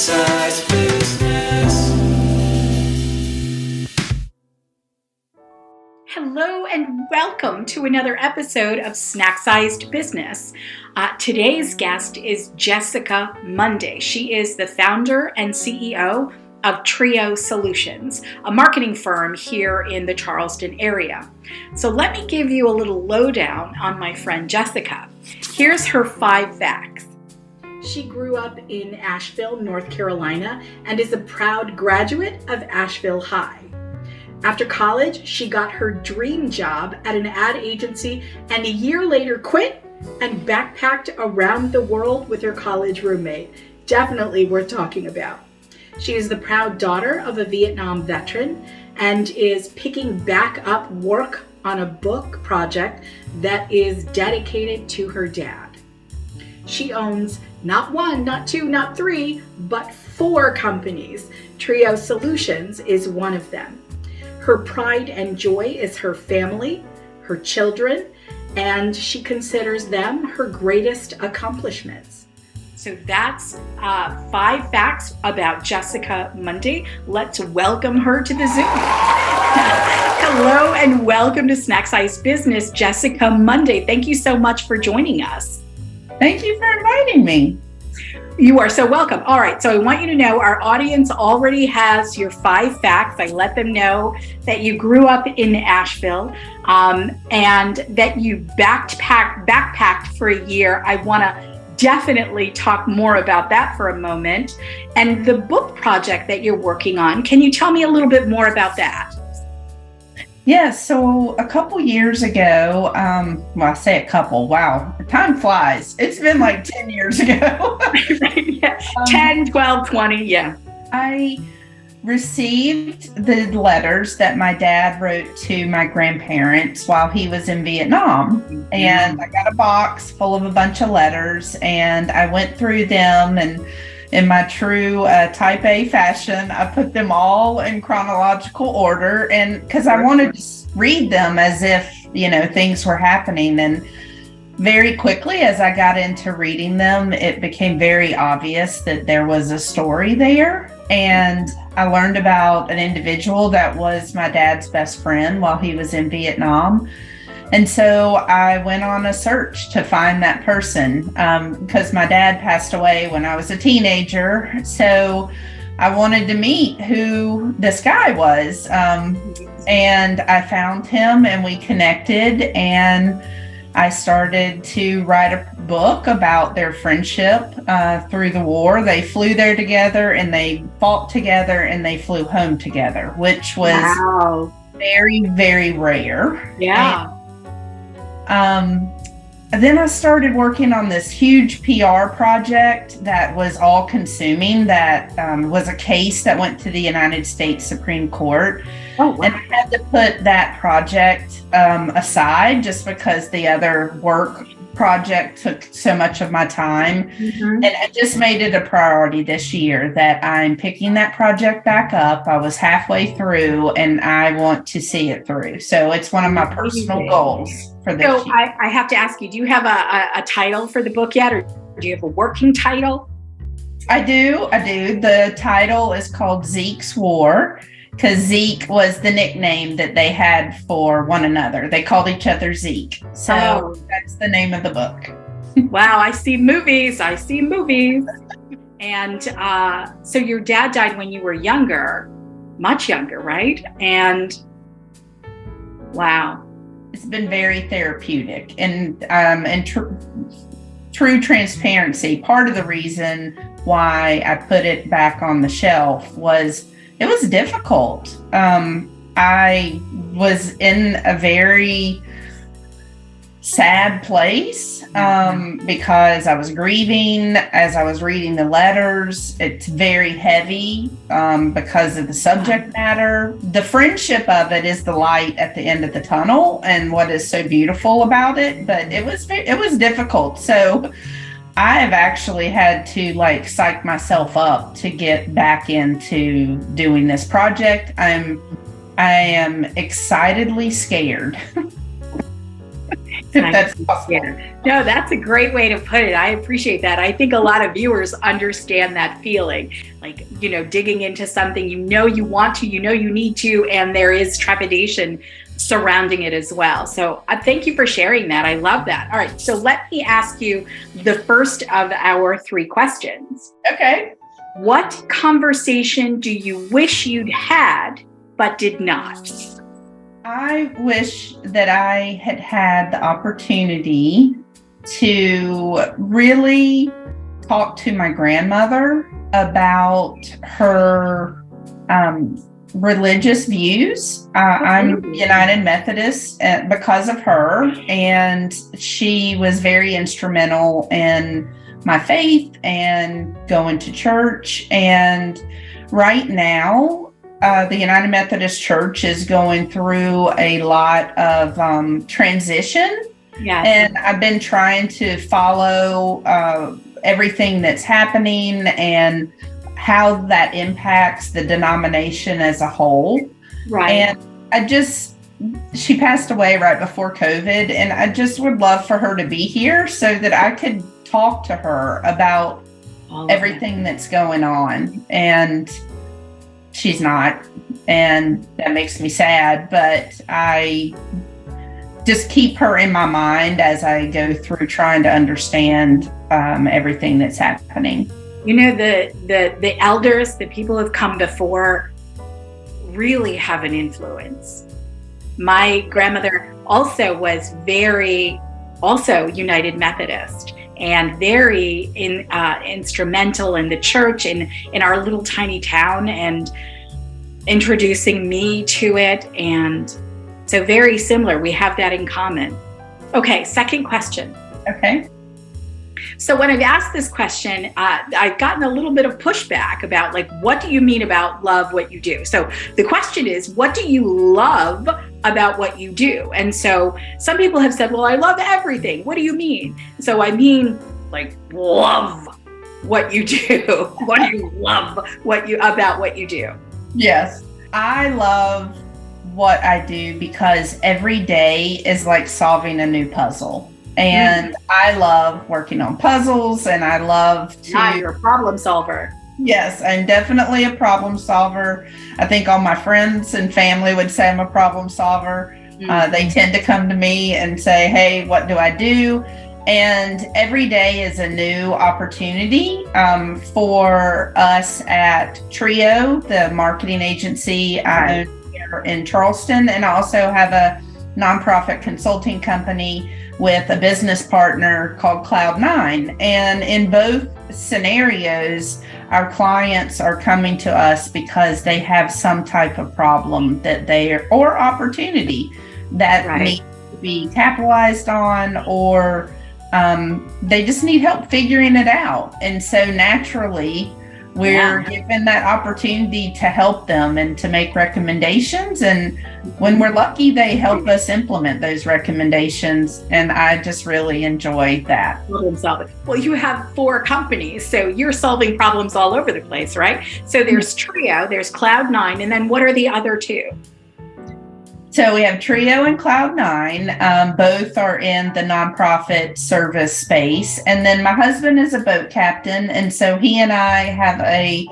Snack-sized business. Hello and welcome to another episode of Snack-sized Business. Today's guest is Jessica Munday. She is the founder and CEO of Trio Solutions, a marketing firm here in the Charleston area. So let me give you a little lowdown on my friend Jessica. Here's her 5 facts. She grew up in Asheville, North Carolina, and is a proud graduate of Asheville High. After college, she got her dream job at an ad agency and a year later quit and backpacked around the world with her college roommate. Definitely worth talking about. She is the proud daughter of a Vietnam veteran and is picking back up work on a book project that is dedicated to her dad. She owns not 1, not 2, not 3, but 4 companies. Trio Solutions is one of them. Her pride and joy is her family, her children, and she considers them her greatest accomplishments. So that's 5 facts about Jessica Munday. Let's welcome her to the Zoom. Hello and welcome to Snack-sized Business, Jessica Munday. Thank you so much for joining us. Thank you for inviting me. You are so welcome. All right, so I want you to know our audience already has your 5 facts. I let them know that you grew up in Asheville and that you backpacked for a year. I want to definitely talk more about that for a moment. And the book project that you're working on, can you tell me a little bit more about that? Yes, so a couple years ago, I say a couple, wow, time flies. It's been like 10 years ago. 10, 12, 20, yeah. I received the letters that my dad wrote to my grandparents while he was in Vietnam. Mm-hmm. And I got a box full of a bunch of letters and I went through them, and in my true type A fashion, I put them all in chronological order, and because I wanted to read them as if, things were happening. And very quickly, as I got into reading them, it became very obvious that there was a story there. And I learned about an individual that was my dad's best friend while he was in Vietnam. And so I went on a search to find that person because my dad passed away when I was a teenager. So I wanted to meet who this guy was. And I found him and we connected, and I started to write a book about their friendship through the war. They flew there together and they fought together and they flew home together, which was very, very rare. Yeah. Then I started working on this huge PR project that was all consuming, that was a case that went to the United States Supreme Court. Oh, wow. And I had to put that project aside just because the other work project took so much of my time. Mm-hmm. And I just made it a priority this year that I'm picking that project back up. I was halfway through and I want to see it through. So it's one of my personal goals for this year. I have to ask you, do you have a title for the book yet, or do you have a working title? I do. The title is called Zeke's War, because Zeke was the nickname that they had for one another. They called each other Zeke. So that's the name of the book. Wow, I see movies. And so your dad died when you were younger, much younger, right? And wow. It's been very therapeutic. And true transparency, part of the reason why I put it back on the shelf was it was difficult. I was in a very sad place because I was grieving as I was reading the letters. It's very heavy because of the subject matter. The friendship of it is the light at the end of the tunnel and what is so beautiful about it. But it was difficult. So I have actually had to psych myself up to get back into doing this project. I am excitedly scared. if that's possible. Yeah. No, that's a great way to put it. I appreciate that. I think a lot of viewers understand that feeling, like, digging into something, you want to, you need to, and there is trepidation surrounding it as well. So thank you for sharing that. I love that. All right. So let me ask you the first of our 3 questions. Okay. What conversation do you wish you'd had but did not? I wish that I had had the opportunity to really talk to my grandmother about her religious views. I'm United Methodist because of her, and she was very instrumental in my faith and going to church. And right now, the United Methodist Church is going through a lot of transition. Yes. And I've been trying to follow everything that's happening and how that impacts the denomination as a whole. Right. And she passed away right before COVID, and I just would love for her to be here so that I could talk to her about everything that's going on. And she's not, and that makes me sad, but I just keep her in my mind as I go through trying to understand everything that's happening. The elders, the people who have come before, really have an influence. My grandmother also was also United Methodist, and very instrumental in the church in our little tiny town, and introducing me to it. And so very similar. We have that in common. Okay, second question. Okay. So when I've asked this question, I've gotten a little bit of pushback about, like, what do you mean about love what you do? So the question is, what do you love about what you do? And so some people have said, well, I love everything. What do you mean? So I mean, like, love what you do. What do you love about what you do? Yes. I love what I do because every day is like solving a new puzzle. And I love working on puzzles, and I love to... You're a problem solver. Yes, I'm definitely a problem solver. I think all my friends and family would say I'm a problem solver. They tend to come to me and say, hey, what do I do? And every day is a new opportunity for us at Trio, the marketing agency I own here in Charleston. And I also have a nonprofit consulting company with a business partner called Cloud9. And in both scenarios, our clients are coming to us because they have some type of problem or opportunity that needs to be capitalized on, or they just need help figuring it out. And so naturally, we're given that opportunity to help them and to make recommendations. And when we're lucky, they help us implement those recommendations. And I just really enjoy that. Problem solving. Well, you have 4 companies, so you're solving problems all over the place, right? So there's Trio, there's Cloud9, and then what are the other 2? So we have Trio and Cloud9. Both are in the nonprofit service space. And then my husband is a boat captain. And so he and I have a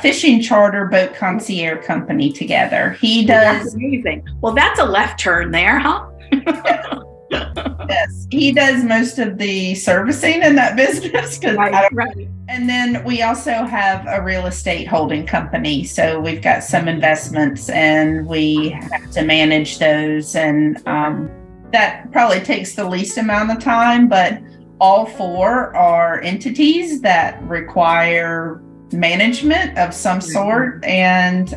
fishing charter boat concierge company together. He does... That's amazing. Well, that's a left turn there, huh? Yes, he does most of the servicing in that business. Right. And then we also have a real estate holding company. So we've got some investments and we have to manage those. And that probably takes the least amount of time, but all 4 are entities that require management of some sort. And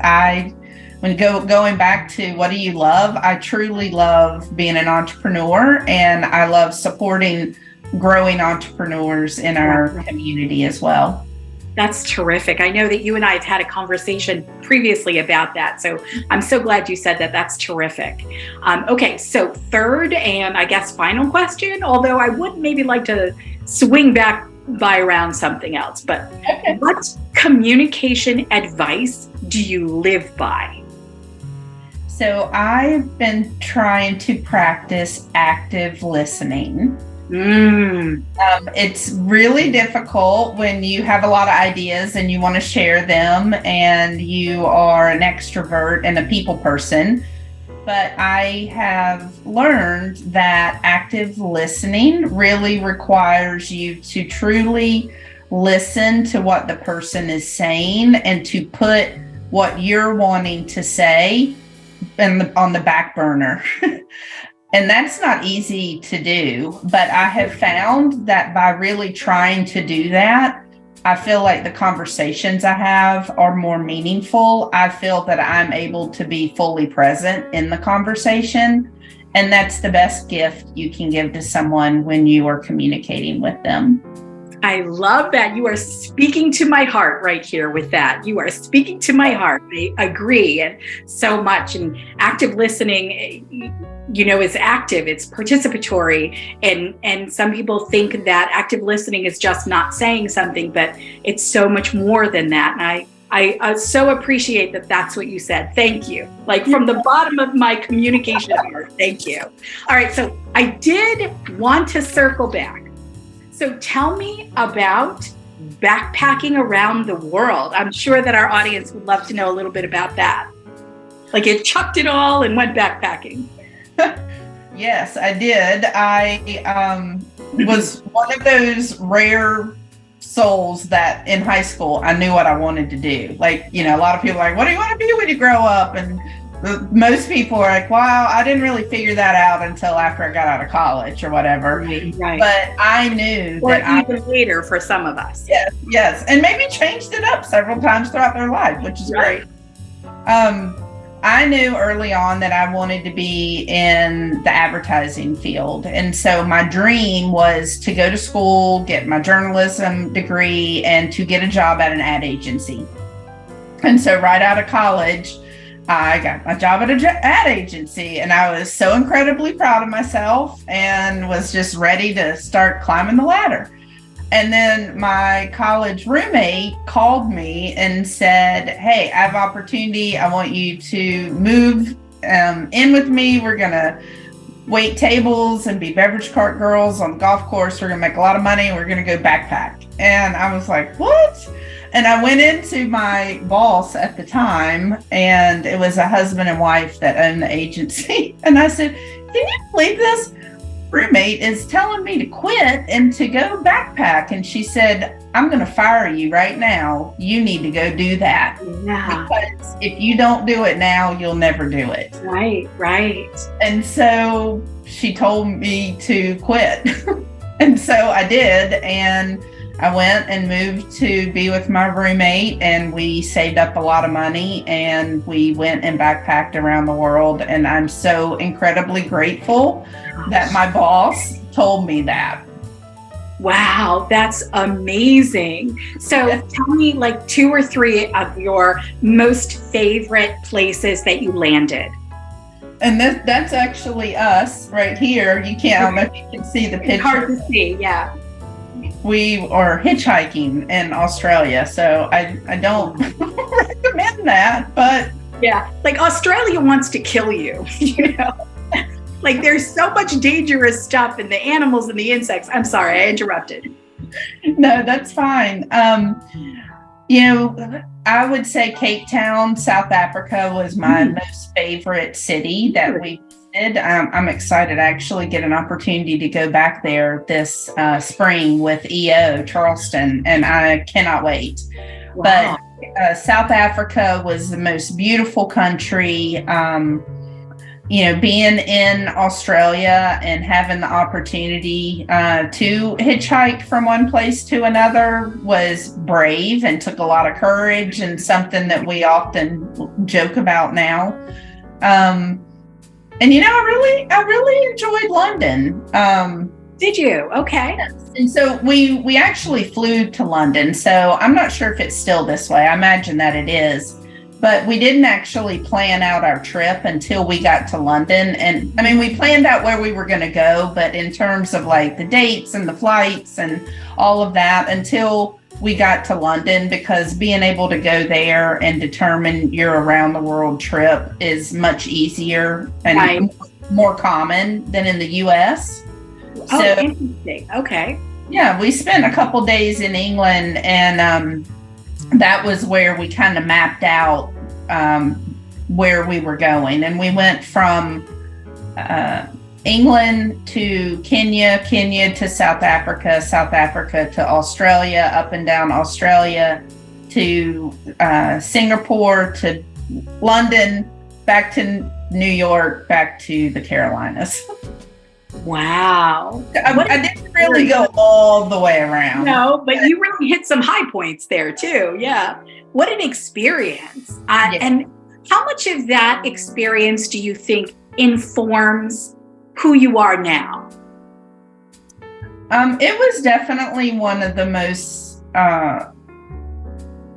going back to what do you love? I truly love being an entrepreneur, and I love supporting growing entrepreneurs in our community as well. That's terrific. I know that you and I have had a conversation previously about that. So I'm so glad you said that. That's terrific. Okay, so third and I guess final question, although I would maybe like to swing back by around something else, but what communication advice do you live by? So I've been trying to practice active listening. It's really difficult when you have a lot of ideas and you want to share them and you are an extrovert and a people person. But I have learned that active listening really requires you to truly listen to what the person is saying and to put what you're wanting to say on the back burner. And that's not easy to do, but I have found that by really trying to do that, I feel like the conversations I have are more meaningful. I feel that I'm able to be fully present in the conversation, and that's the best gift you can give to someone when you are communicating with them. I love that. You are speaking to my heart right here with that. You are speaking to my heart. I agree, and so much. And active listening, is active, it's participatory. And some people think that active listening is just not saying something, but it's so much more than that. And I so appreciate that that's what you said. Thank you. Like from the bottom of my communication heart, thank you. All right, so I did want to circle back. So tell me about backpacking around the world. I'm sure that our audience would love to know a little bit about that. Like you chucked it all and went backpacking. Yes, I did. I was one of those rare souls that in high school, I knew what I wanted to do. Like, a lot of people are like, what do you want to do when you grow up? And most people are like, wow, I didn't really figure that out until after I got out of college or whatever. Right. But I knew or that even later for some of us. Yes. And maybe changed it up several times throughout their life, which is great. I knew early on that I wanted to be in the advertising field. And so my dream was to go to school, get my journalism degree, and to get a job at an ad agency. And so right out of college, I got my job at an ad agency, and I was so incredibly proud of myself and was just ready to start climbing the ladder. And then my college roommate called me and said, hey, I have opportunity. I want you to move in with me. We're going to wait tables and be beverage cart girls on the golf course. We're going to make a lot of money. We're going to go backpack. And I was like, what? And I went into my boss at the time, and it was a husband and wife that owned the agency. And I said, can you believe this? Roommate is telling me to quit and to go backpack. And she said, I'm going to fire you right now. You need to go do that. Yeah. Because if you don't do it now, you'll never do it. Right. And so she told me to quit. And so I did. And I went and moved to be with my roommate, and we saved up a lot of money, and we went and backpacked around the world. And I'm so incredibly grateful that my boss told me that. Wow, that's amazing. So tell me like 2 or 3 of your most favorite places that you landed. And that's actually us right here. You can't, I don't know if you can see the picture. It's hard to see, yeah. We are hitchhiking in Australia, so I don't recommend that, but yeah, like Australia wants to kill you, like there's so much dangerous stuff in the animals and the insects. I'm sorry, I interrupted. No, that's fine. I would say Cape Town, South Africa was my most favorite city that we visited. I'm excited to actually get an opportunity to go back there this spring with EO Charleston, and I cannot wait. Wow. But South Africa was the most beautiful country. Being in Australia and having the opportunity to hitchhike from one place to another was brave and took a lot of courage, and something that we often joke about now. And I really enjoyed London. Did you? Okay. And so we actually flew to London. So I'm not sure if it's still this way. I imagine that it is. but we didn't actually plan out our trip until we got to London. And I mean, we planned out where we were going to go, but in terms of like the dates and the flights and all of that, until we got to London, because being able to go there and determine your around the world trip is much easier and Right. more common than in the US. Oh, So interesting. Okay. yeah, we spent a couple days in England, and that was where we kind of mapped out where we were going. And we went from England to Kenya, Kenya to South Africa, South Africa to Australia, up and down Australia to Singapore to London, back to New York, back to the Carolinas. Wow. I didn't really go all the way around. No, but you really hit some high points there too. Yeah. What an experience. Yeah. And how much of that experience do you think informs who you are now? It was definitely one of the most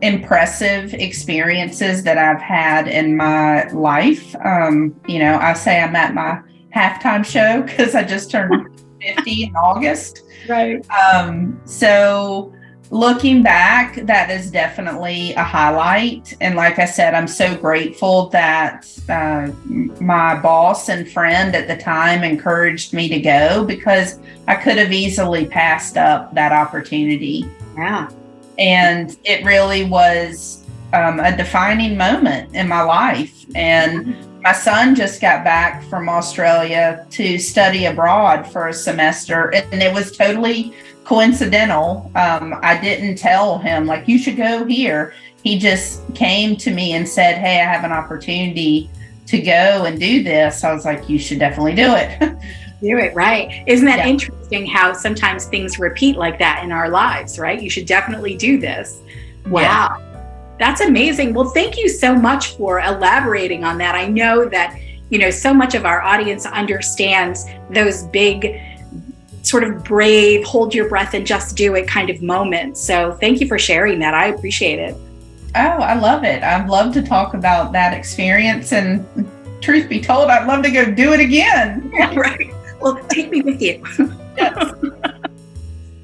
impressive experiences that I've had in my life. I say I'm at my halftime show because I just turned 50 in August. Right. So looking back, that is definitely a highlight. And like I said, I'm so grateful that my boss and friend at the time encouraged me to go, because I could have easily passed up that opportunity. Yeah. And it really was a defining moment in my life. And my son just got back from Australia to study abroad for a semester, and it was totally coincidental. I didn't tell him, like, you should go here. He just came to me and said, hey, I have an opportunity to go and do this. I was like, you should definitely do it. Do it, right. Isn't that Yeah. interesting how sometimes things repeat like that in our lives, right? You should definitely do this. Wow. Yes. That's amazing. Well, thank you so much for elaborating on that. I know that, so much of our audience understands those big, sort of brave, hold your breath and just do it kind of moments. So thank you for sharing that. I appreciate it. Oh, I love it. I'd love to talk about that experience. And truth be told, I'd love to go do it again. Right. Well, take me with you. Yes.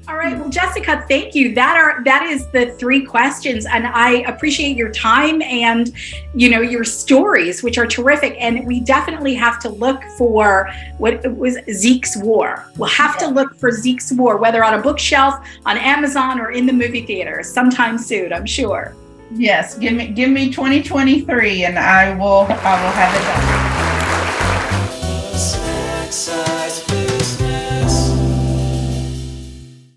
All right. Well, Jessica, thank you. That is the 3 questions, and I appreciate your time and your stories, which are terrific. And we definitely have to look for what it was, Zeke's War. We'll have to look for Zeke's War, whether on a bookshelf, on Amazon, or in the movie theater sometime soon, I'm sure. Yes. Give me 2023 and I will have it done.